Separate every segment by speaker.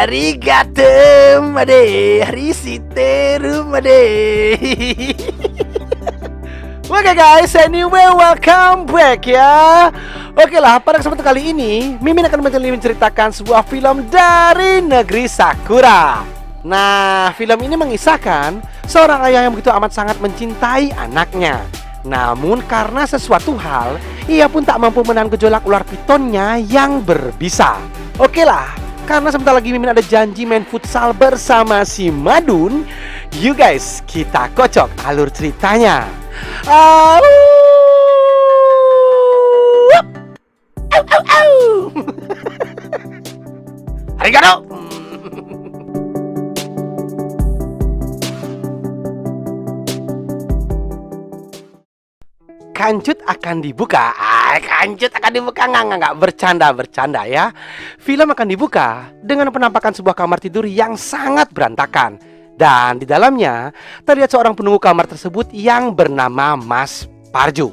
Speaker 1: Arigato, made. Harisite, made. Oke guys, anyway, welcome back ya. Oke lah, pada kesempatan kali ini Mimin akan menceritakan sebuah film dari negeri Sakura. Nah, film ini mengisahkan seorang ayah yang begitu amat sangat mencintai anaknya. Namun karena sesuatu hal, ia pun tak mampu menahan gejolak ular pitonnya yang berbisa. Oke lah, karena sebentar lagi Mimin ada janji main futsal bersama si Madun. You guys, kita kocok alur ceritanya. Au! Au, au, au. Arigato. Kancut akan dibuka. Kancut akan dibuka. Nggak. Bercanda ya. Film akan dibuka dengan penampakan sebuah kamar tidur yang sangat berantakan. Dan di dalamnya terlihat seorang penunggu kamar tersebut yang bernama Mas Parjo.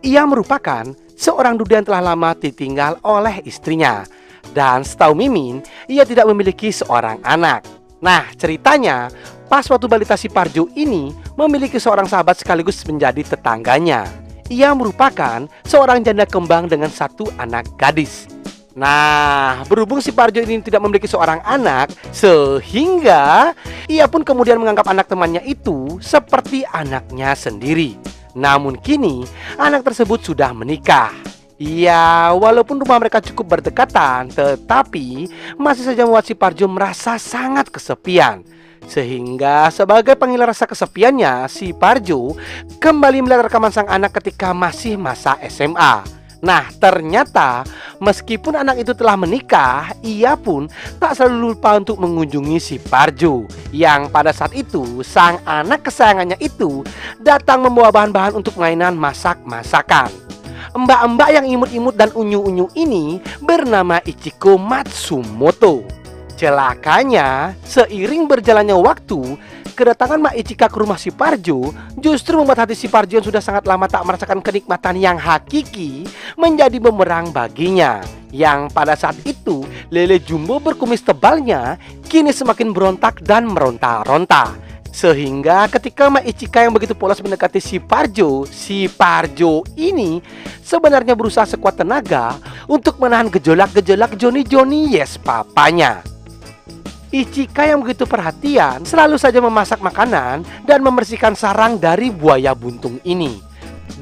Speaker 1: Ia merupakan seorang duda yang telah lama ditinggal oleh istrinya. Dan setahu Mimin, ia tidak memiliki seorang anak. Nah, ceritanya pas waktu balita si Parjo ini memiliki seorang sahabat sekaligus menjadi tetangganya. Ia merupakan seorang janda kembang dengan satu anak gadis. Nah, berhubung si Parjo ini tidak memiliki seorang anak, sehingga ia pun kemudian menganggap anak temannya itu seperti anaknya sendiri. Namun kini anak tersebut sudah menikah. Ya, walaupun rumah mereka cukup berdekatan, tetapi masih saja membuat si Parjo merasa sangat kesepian. Sehingga sebagai penghilang rasa kesepiannya, si Parjo kembali melihat rekaman sang anak ketika masih masa SMA. Nah, ternyata meskipun anak itu telah menikah, ia pun tak selalu lupa untuk mengunjungi si Parjo. Yang pada saat itu, sang anak kesayangannya itu datang membawa bahan-bahan untuk mainan masak-masakan. Mbak-mbak yang imut-imut dan unyu-unyu ini bernama Ichiko Matsumoto. Celakanya, seiring berjalannya waktu, kedatangan Mak Ichika ke rumah si Parjo justru membuat hati si Parjo yang sudah sangat lama tak merasakan kenikmatan yang hakiki menjadi bumerang baginya. Yang pada saat itu, lele jumbo berkumis tebalnya kini semakin berontak dan meronta-ronta. Sehingga ketika Mak Ichika yang begitu polos mendekati si Parjo ini sebenarnya berusaha sekuat tenaga untuk menahan gejolak-gejolak Joni yes papanya. Ichika yang begitu perhatian selalu saja memasak makanan dan membersihkan sarang dari buaya buntung ini.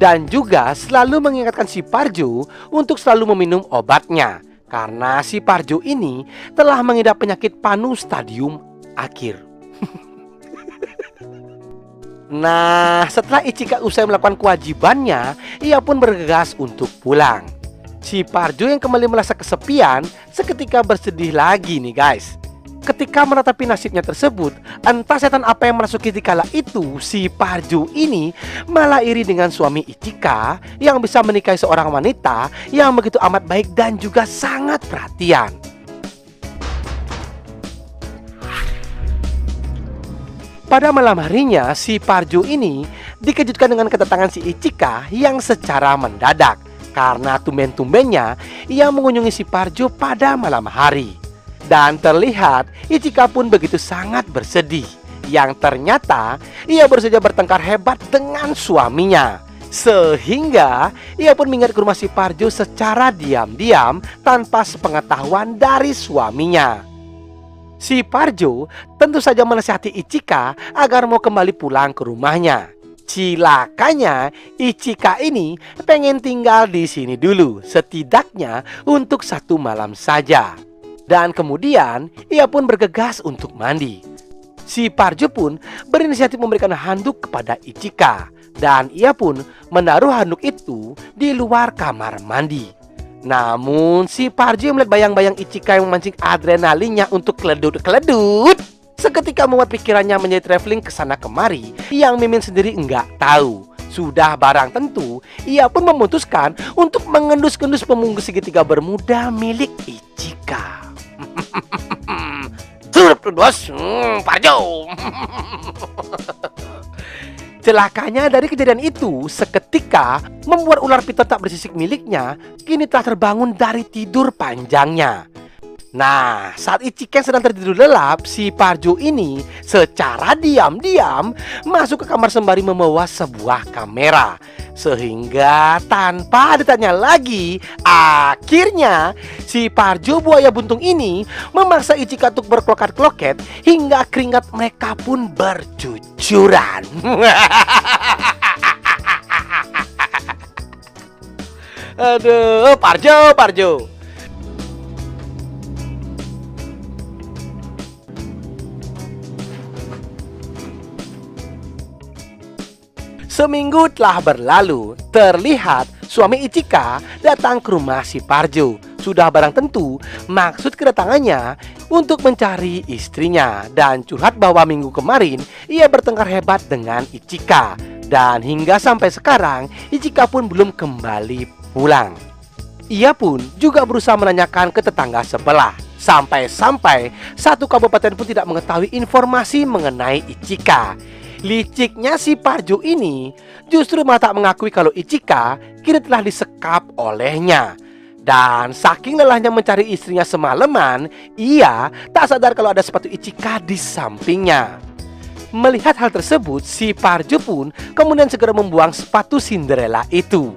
Speaker 1: Dan juga selalu mengingatkan si Parjo untuk selalu meminum obatnya. Karena si Parjo ini telah mengidap penyakit panu stadium akhir. Nah, setelah Ichika usai melakukan kewajibannya, ia pun bergegas untuk pulang. Si Parjo yang kembali merasa kesepian seketika bersedih lagi nih guys. Ketika meratapi nasibnya tersebut, entah setan apa yang merasuki dikala itu, si Parjo ini malah iri dengan suami Ichika yang bisa menikahi seorang wanita yang begitu amat baik dan juga sangat perhatian. Pada malam harinya, si Parjo ini dikejutkan dengan kedatangan si Ichika yang secara mendadak. Karena tumben-tumbennya ia mengunjungi si Parjo pada malam hari. Dan terlihat Ichika pun begitu sangat bersedih. Yang ternyata ia baru saja bertengkar hebat dengan suaminya. Sehingga ia pun minggat ke rumah si Parjo secara diam-diam tanpa sepengetahuan dari suaminya. Si Parjo tentu saja menasihati Ichika agar mau kembali pulang ke rumahnya. Cilakanya Ichika ini pengen tinggal di sini dulu, setidaknya untuk 1 malam saja. Dan kemudian ia pun bergegas untuk mandi. Si Parjo pun berinisiatif memberikan handuk kepada Ichika. Dan ia pun menaruh handuk itu di luar kamar mandi. Namun si Parjo melihat bayang-bayang Ichika yang memancing adrenalinnya untuk keledut-keledut seketika membuat pikirannya menjadi traveling ke sana kemari yang Mimin sendiri enggak tahu. Sudah barang tentu, ia pun memutuskan untuk mengendus-endus pemungkus segitiga bermuda milik Ichika. Parjo. Celakanya dari kejadian itu seketika membuat ular piton tak bersisik miliknya kini telah terbangun dari tidur panjangnya. Nah, saat Ichikan sedang tertidur lelap, si Parjo ini secara diam-diam masuk ke kamar sembari membawa sebuah kamera. Sehingga tanpa ditanya lagi, akhirnya si Parjo buaya buntung ini memaksa Ichikan untuk berklokat-kloket hingga keringat mereka pun bercucuran. Aduh, Parjo. Seminggu telah berlalu, terlihat suami Ichika datang ke rumah si Parjo. Sudah barang tentu maksud kedatangannya untuk mencari istrinya dan curhat bahwa minggu kemarin ia bertengkar hebat dengan Ichika. Dan hingga sampai sekarang Ichika pun belum kembali pulang. Ia pun juga berusaha menanyakan ke tetangga sebelah. Sampai-sampai satu kabupaten pun tidak mengetahui informasi mengenai Ichika. Liciknya si Parjo ini justru malah tak mengakui kalau Ichika kini telah disekap olehnya. Dan saking lelahnya mencari istrinya semalaman, ia tak sadar kalau ada sepatu Ichika di sampingnya. Melihat hal tersebut, si Parjo pun kemudian segera membuang sepatu Cinderella itu.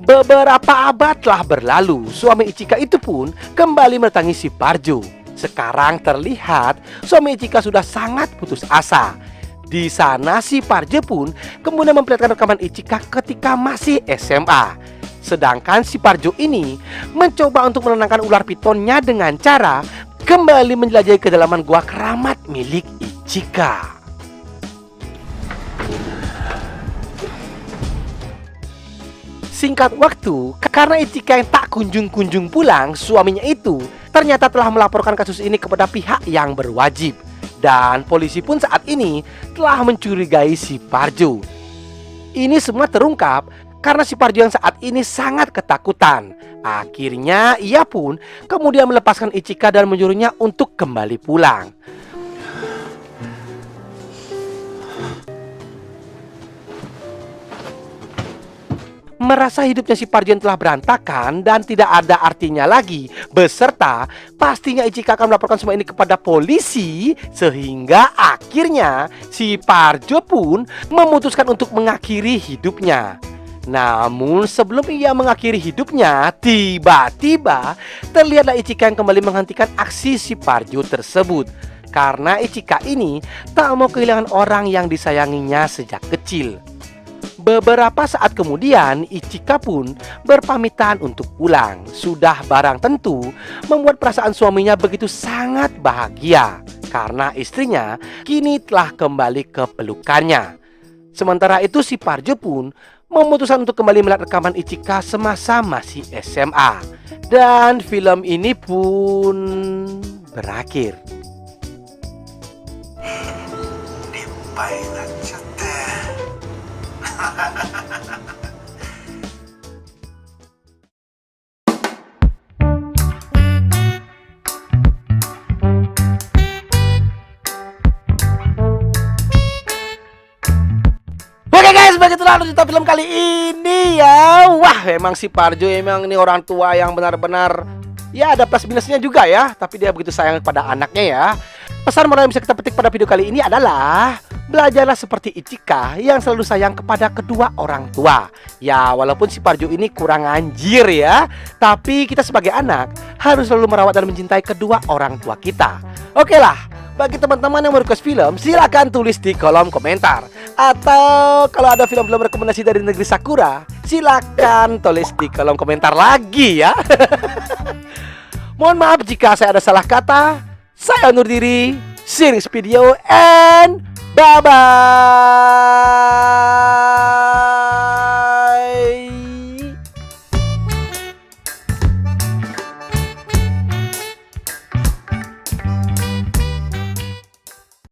Speaker 1: Beberapa abad telah berlalu, suami Ichika itu pun kembali mendatangi si Parjo. Sekarang terlihat suami Ichika sudah sangat putus asa. Di sana si Parjo pun kemudian memperlihatkan rekaman Ichika ketika masih SMA. Sedangkan si Parjo ini mencoba untuk menenangkan ular pitonnya dengan cara kembali menjelajahi kedalaman gua keramat milik Ichika. Singkat waktu, karena Ichika yang tak kunjung-kunjung pulang, suaminya itu ternyata telah melaporkan kasus ini kepada pihak yang berwajib. Dan polisi pun saat ini telah mencurigai si Parjo. Ini semua terungkap karena si Parjo yang saat ini sangat ketakutan. Akhirnya ia pun kemudian melepaskan Ichika dan menyuruhnya untuk kembali pulang. Merasa hidupnya si Parjo yang telah berantakan dan tidak ada artinya lagi, beserta pastinya Ichika akan melaporkan semua ini kepada polisi. Sehingga akhirnya si Parjo pun memutuskan untuk mengakhiri hidupnya. Namun sebelum ia mengakhiri hidupnya, tiba-tiba terlihatlah Ichika yang kembali menghentikan aksi si Parjo tersebut. Karena Ichika ini tak mau kehilangan orang yang disayanginya sejak kecil. Beberapa saat kemudian Ichika pun berpamitan untuk pulang. Sudah barang tentu membuat perasaan suaminya begitu sangat bahagia karena istrinya kini telah kembali ke pelukannya. Sementara itu si Parjo pun memutuskan untuk kembali melihat rekaman Ichika semasa masih SMA. Dan film ini pun berakhir. Oke guys, begitulah cerita film kali ini ya. Wah, emang si Parjo emang ini orang tua yang benar-benar ya ada plus minusnya juga ya. Tapi dia begitu sayang pada anaknya ya. Pesan moral yang bisa kita petik pada video kali ini adalah belajarlah seperti Ichika yang selalu sayang kepada kedua orang tua. Ya, walaupun si Parjo ini kurang anjir ya, tapi kita sebagai anak harus selalu merawat dan mencintai kedua orang tua kita. Oke lah, bagi teman-teman yang mau request film, silakan tulis di kolom komentar. Atau kalau ada film-film rekomendasi dari negeri Sakura, silakan tulis di kolom komentar lagi ya. Mohon maaf jika saya ada salah kata. Saya undur diri. See you next video and bye-bye.